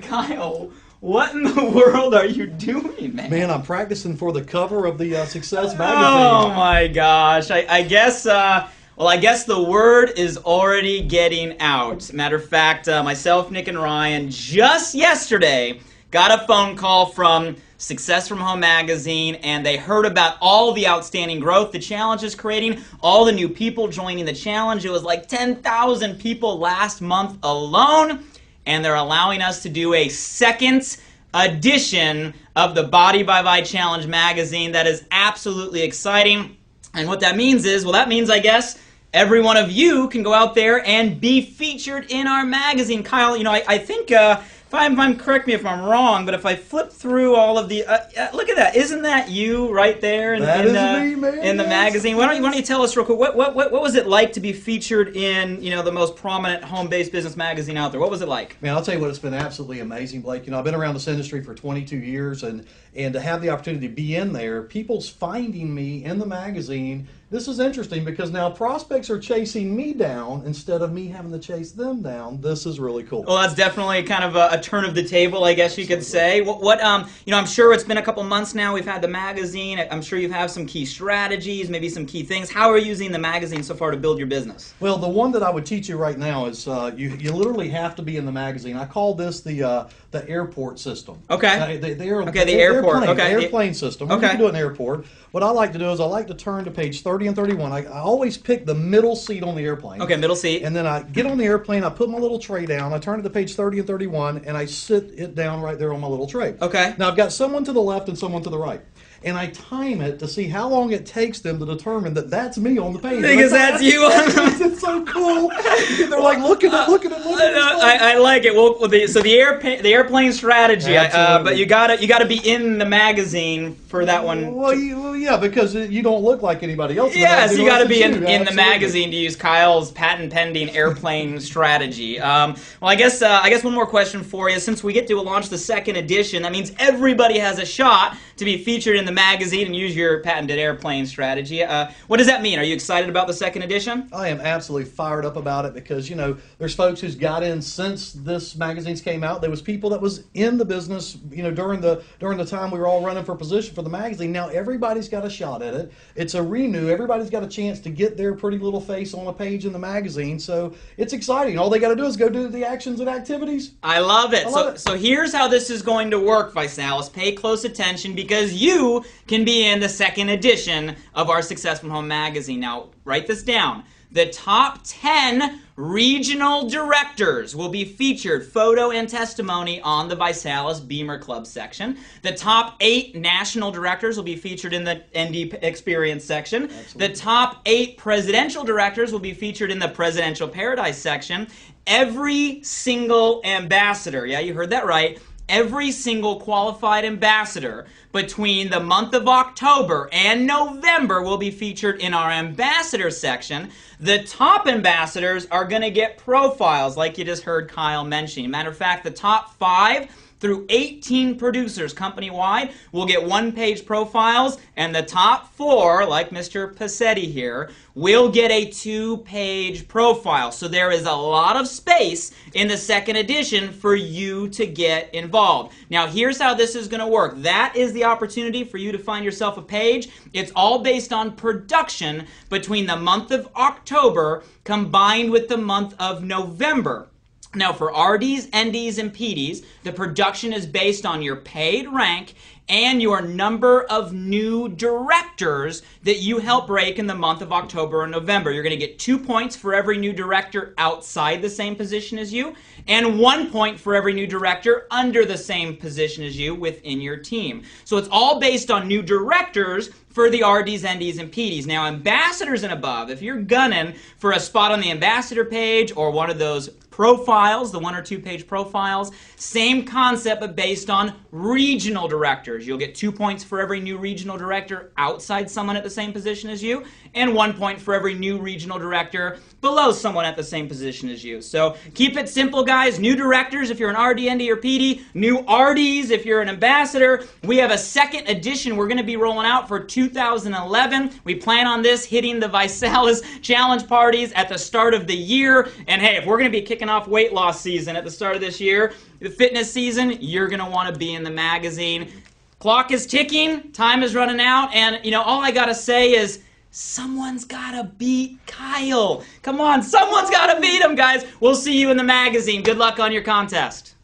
Kyle, what in the world are you doing, man? Man, I'm practicing for the cover of the Success magazine. Oh my gosh! I guess. Well, I guess the word is already getting out. Matter of fact, myself, Nick, and Ryan just yesterday got a phone call from Success from Home magazine, and they heard about all the outstanding growth the challenge is creating, all the new people joining the challenge. It was like 10,000 people last month alone, and they're allowing us to do a second edition of the Body by Vi Challenge magazine. That is absolutely exciting. And what that means is, well, that means, I guess, every one of you can go out there and be featured in our magazine. Kyle, you know, I think, if I'm correct me if I'm wrong, but if I flip through all of the, look at that, isn't that you right there in the magazine? Why don't you tell us real quick, what was it like to be featured in, you know, the most prominent home-based business magazine out there? What was it like? Man, I'll tell you what, it's been absolutely amazing, Blake. You know, I've been around this industry for 22 years, and to have the opportunity to be in there, people's finding me in the magazine. This is interesting because now prospects are chasing me down instead of me having to chase them down. This is really cool. Well, that's definitely kind of a turn of the table, I guess you could say. What you know, I'm sure it's been a couple months now. We've had the magazine. I'm sure you have some key strategies, maybe some key things. How are you using the magazine so far to build your business? Well, the one that I would teach you right now is you literally have to be in the magazine. I call this the airport system. Okay. The airport. Airplane system. Okay. You can do it in an airport. What I like to do is I like to turn to page 30 and 31. I always pick the middle seat on the airplane. Okay, middle seat. And then I get on the airplane, I put my little tray down, I turn to page 30 and 31, and I sit it down right there on my little tray. Okay. Now I've got someone to the left and someone to the right. And I time it to see how long it takes them to determine that that's me on the page. Because that's you on the It's so cool. They're like, look at it. I like it. Well, so the airplane strategy, but you gotta be in the magazine for that one. Well, yeah, because you don't look like anybody else. Yes, you got to be in the magazine to use Kyle's patent-pending airplane strategy. Well, I guess one more question for you. Since we get to launch the second edition, that means everybody has a shot to be featured in the magazine and use your patented airplane strategy. What does that mean? Are you excited about the second edition? I am absolutely fired up about it because, you know, there's folks who's got in since this magazines came out. There was people that was in the business, you know, during the time we were all running for position for the magazine. Now everybody's got a shot at it. It's a renew. Everybody's got a chance to get their pretty little face on a page in the magazine. So it's exciting. All they got to do is go do the actions and activities. I love it. So here's how this is going to work, Visalis. Pay close attention because you can be in the second edition of our Success from Home magazine. Now, write this down. The top 10 regional directors will be featured, photo and testimony, on the Visalis Beamer Club section. The top 8 national directors will be featured in the ND Experience section. Absolutely. The top 8 presidential directors will be featured in the Presidential Paradise section. Every single ambassador, yeah, you heard that right, every single qualified ambassador between the month of October and November will be featured in our ambassador section. The top ambassadors are going to get profiles like you just heard Kyle mention. Matter of fact, the top 5 through 18 producers company-wide will get one-page profiles, and the top 4, like Mr. Pacetti here, will get a 2-page profile. So there is a lot of space in the second edition for you to get involved. Now, here's how this is going to work. That is the opportunity for you to find yourself a page. It's all based on production between the month of October combined with the month of November. Now, for RDs, NDs, and PDs, the production is based on your paid rank and your number of new directors that you help break in the month of October and November. You're going to get 2 points for every new director outside the same position as you, and 1 point for every new director under the same position as you within your team. So it's all based on new directors for the RDs, NDs, and PDs. Now, ambassadors and above, if you're gunning for a spot on the ambassador page or one of those profiles, the 1 or 2 page profiles, same concept but based on regional directors. directors. You'll get 2 points for every new regional director outside someone at the same position as you, and 1 point for every new regional director below someone at the same position as you. So keep it simple, guys. New directors if you're an RD, ND, or PD. New RDs if you're an ambassador. We have a second edition we're going to be rolling out for 2011. We plan on this hitting the Visalis Challenge parties at the start of the year. And hey, if we're going to be kicking off weight loss season at the start of this year, the fitness season, you're going to want to be in the magazine. Clock is ticking. Time is running out. And, you know, all I got to say is someone's got to beat Kyle. Come on, someone's got to beat him, guys. We'll see you in the magazine. Good luck on your contest.